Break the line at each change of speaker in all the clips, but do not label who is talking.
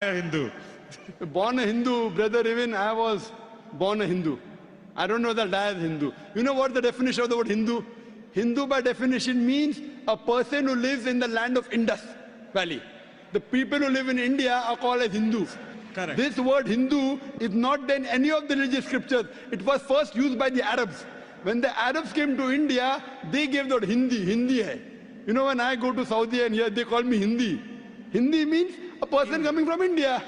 a Hindu.
Born a Hindu, brother, even I was born a Hindu. I don't know that I am Hindu. You know what the definition of the word Hindu? Hindu by definition means a person who lives in the land of Indus Valley. The people who live in India are called as Hindus.
Correct.
This word Hindu is not in any of the religious scriptures. It was first used by the Arabs. When the Arabs came to India, they gave the word Hindi hai. You know, when I go to Saudi and here they call me Hindi. Hindi means a person coming from India.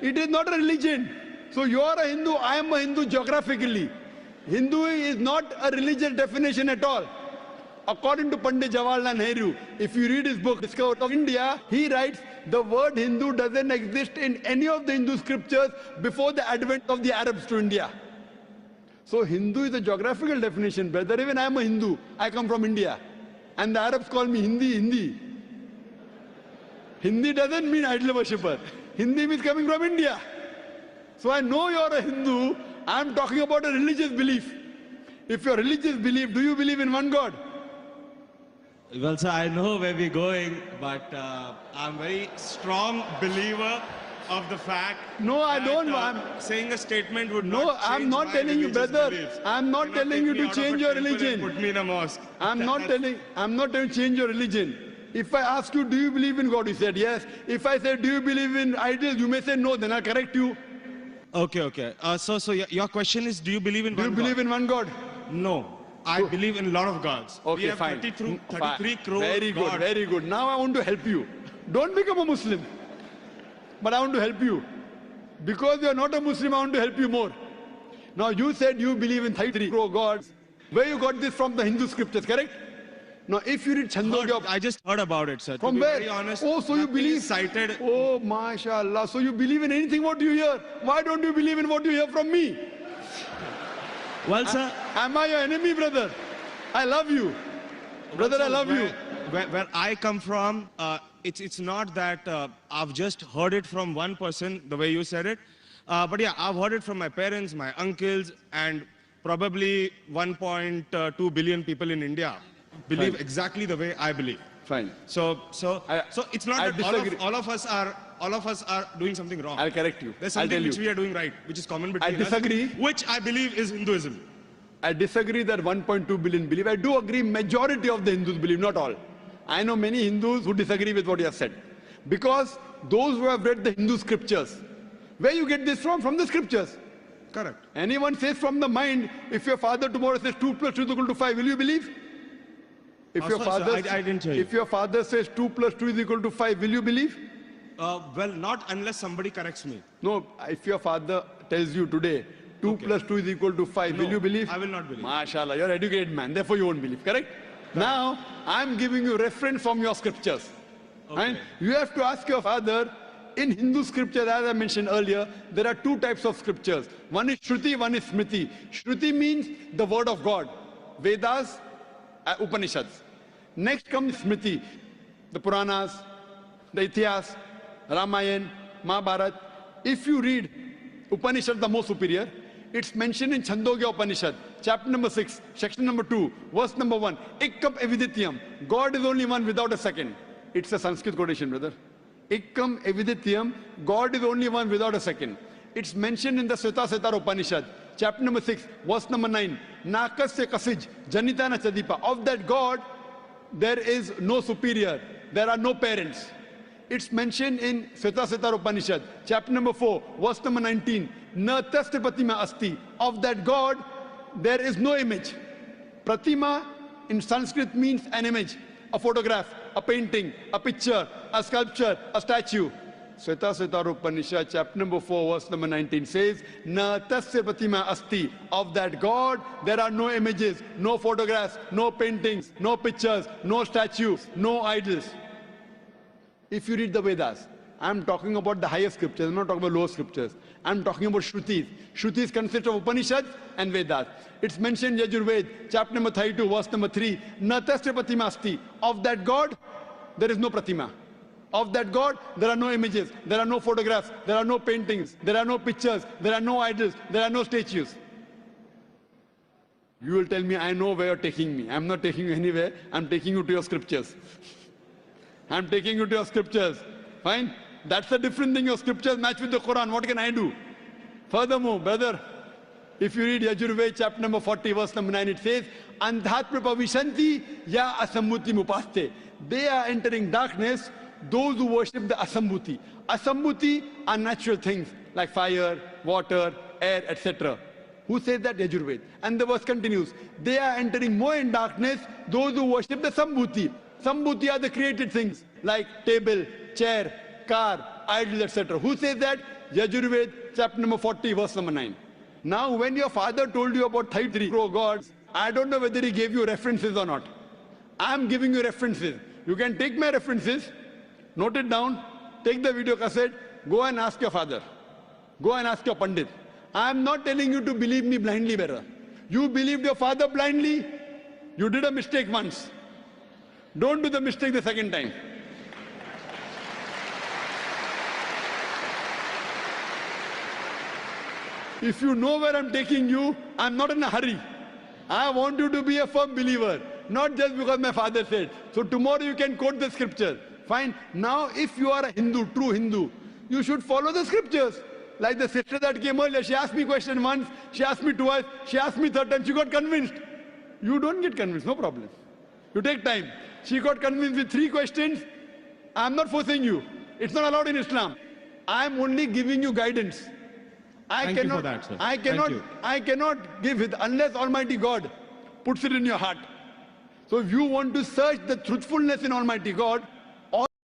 It is not a religion. So you are a Hindu, I am a Hindu geographically. Hindu is not a religious definition at all. According to Pandit Jawaharlal Nehru, if you read his book, Discovery of India, he writes, the word Hindu doesn't exist in any of the Hindu scriptures before the advent of the Arabs to India. So Hindu is a geographical definition, brother. Even I am a Hindu. I come from India. And the Arabs call me Hindi. Hindi doesn't mean idol worshipper. Hindi means coming from India. So I know you're a Hindu. I'm talking about a religious belief. If your religious belief, do you believe in one God?
Well, sir, I know where we're going, but I'm a very strong believer of the fact
No, I
that,
don't. I'm
saying a statement would
No,
not change
I'm not
my
telling you,
religious
brother.
beliefs.
I'm not
Do not
telling
take
you
me
to
out of
change
a
your
temple and
religion.
Put me in a mosque.
I'm not telling you to change your religion. If I ask you, do you believe in God? You said yes. If I say, do you believe in idols? You may say no, then I'll correct you.
Okay. So your question is, do you believe in
Do you
one
believe
God?
in one God?
No. I believe in a lot of gods.
Okay,
we have
fine.
33 crore
Very good,
gods.
very good. Now I want to help you. Don't become a Muslim. But I want to help you. Because you are not a Muslim, I want to help you more. Now you said you believe in 33 crore gods. Where you got this from the Hindu scriptures, correct? Now if you read Chandogya...
I just heard about it, sir.
From
to be
where?
Very honest,
Oh, so you
nothing
believe...
is cited.
Oh, mashallah. So you believe in anything what you hear. Why don't you believe in what you hear from me?
Well, sir,
Am I your enemy, brother? I love you. Brother, I love you.
Where I come from, it's not that I've just heard it from one person, the way you said it. But yeah, I've heard it from my parents, my uncles, and probably 1.2 billion people in India believe
Fine.
exactly the way I believe.
Fine.
So it's not
I
that
disagree.
all of us are doing something wrong.
I'll correct you.
There's
I'll
something
tell
which
you.
we are doing right, which is common between
disagree.
us, which I believe is Hinduism.
I disagree that 1.2 billion believe. I do agree majority of the Hindus believe, not all. I know many Hindus who disagree with what you have said. Because those who have read the Hindu scriptures, where you get this from? From the scriptures.
Correct.
Anyone says from the mind, if your father tomorrow says 2 plus 2 is equal to 5, will you believe? If your
sorry,
father,
sir, I didn't hear you.
If your father says 2 plus 2 is equal to 5, will you believe?
Well, not unless somebody corrects me.
No, if your father tells you today 2 plus 2 is equal to 5, will
No,
you believe?
I will not believe.
MashaAllah, you're an educated man, therefore you won't believe, correct? Now, I'm giving you reference from your scriptures.
Okay.
And you have to ask your father, in Hindu scriptures, as I mentioned earlier, there are two types of scriptures. One is Shruti, one is Smriti. Shruti means the word of God. Vedas, Upanishads. Next comes Smriti, the Puranas, the Itihas, Ramayana, Mahabharata. If you read Upanishad, the most superior, it's mentioned in Chandogya Upanishad, chapter number 6, section number 2, verse number 1. Ikkam evidityam. God is only one without a second. It's a Sanskrit quotation, brother. Ikkam evidityam. God is only one without a second. It's mentioned in the Sveta Upanishad, chapter number 6, verse number 9. Nakasya kasij, janitana chadipa. Of that God, there is no superior. There are no parents. It's mentioned in Sveta Upanishad, chapter number 4, verse number 19. Na tasya pratima asti. Of that God, there is no image. Pratima in Sanskrit means an image, a photograph, a painting, a picture, a sculpture, a statue. Sveta Upanishad, chapter number 4, verse number 19 says, Na tasya pratima asti. Of that God, there are no images, no photographs, no paintings, no pictures, no statues, no idols. If you read the Vedas, I'm talking about the higher scriptures, I'm not talking about lower scriptures. I'm talking about Shrutis. Shrutis consist of Upanishads and Vedas. It's mentioned in Yajurved, chapter number 32, verse number 3. Na tasya pratima asti. Of that God, there is no pratima. Of that God, there are no images, there are no photographs, there are no paintings, there are no pictures, there are no idols, there are no statues. You will tell me, I know where you're taking me. I'm not taking you anywhere. I'm taking you to your scriptures. I'm taking you to your scriptures. Fine? That's a different thing. Your scriptures match with the Quran. What can I do? Furthermore, brother, if you read Yajurved chapter number 40, verse number 9, it says, Andhatma pavishanti ya asammuti mupaste. They are entering darkness, those who worship the asammuti. Asammuti are natural things like fire, water, air, etc. Who says that? Yajurved. And the verse continues, they are entering more in darkness, those who worship the sambhuti. Sambhuti are the created things like table, chair, car, idol, etc. Who says that? Yajurved chapter number 40, verse number 9. Now, when your father told you about 33 gods, I don't know whether he gave you references or not. I'm giving you references. You can take my references, note it down, take the video cassette, go and ask your father. Go and ask your Pandit. I'm not telling you to believe me blindly, brother. You believed your father blindly, you did a mistake once. Don't do the mistake the second time. If you know where I'm taking you, I'm not in a hurry. I want you to be a firm believer, not just because my father said. So tomorrow you can quote the scripture. Fine. Now if you are a Hindu, true Hindu, you should follow the scriptures. Like the sister that came earlier, she asked me question once, she asked me twice, she asked me third time, she got convinced. You don't get convinced, no problem. You take time. She got convinced with 3 questions. I'm not forcing you. It's not allowed in Islam. I'm only giving you guidance.
Thank you for that, sir.
I cannot give it unless Almighty God puts it in your heart. So if you want to search the truthfulness in Almighty God,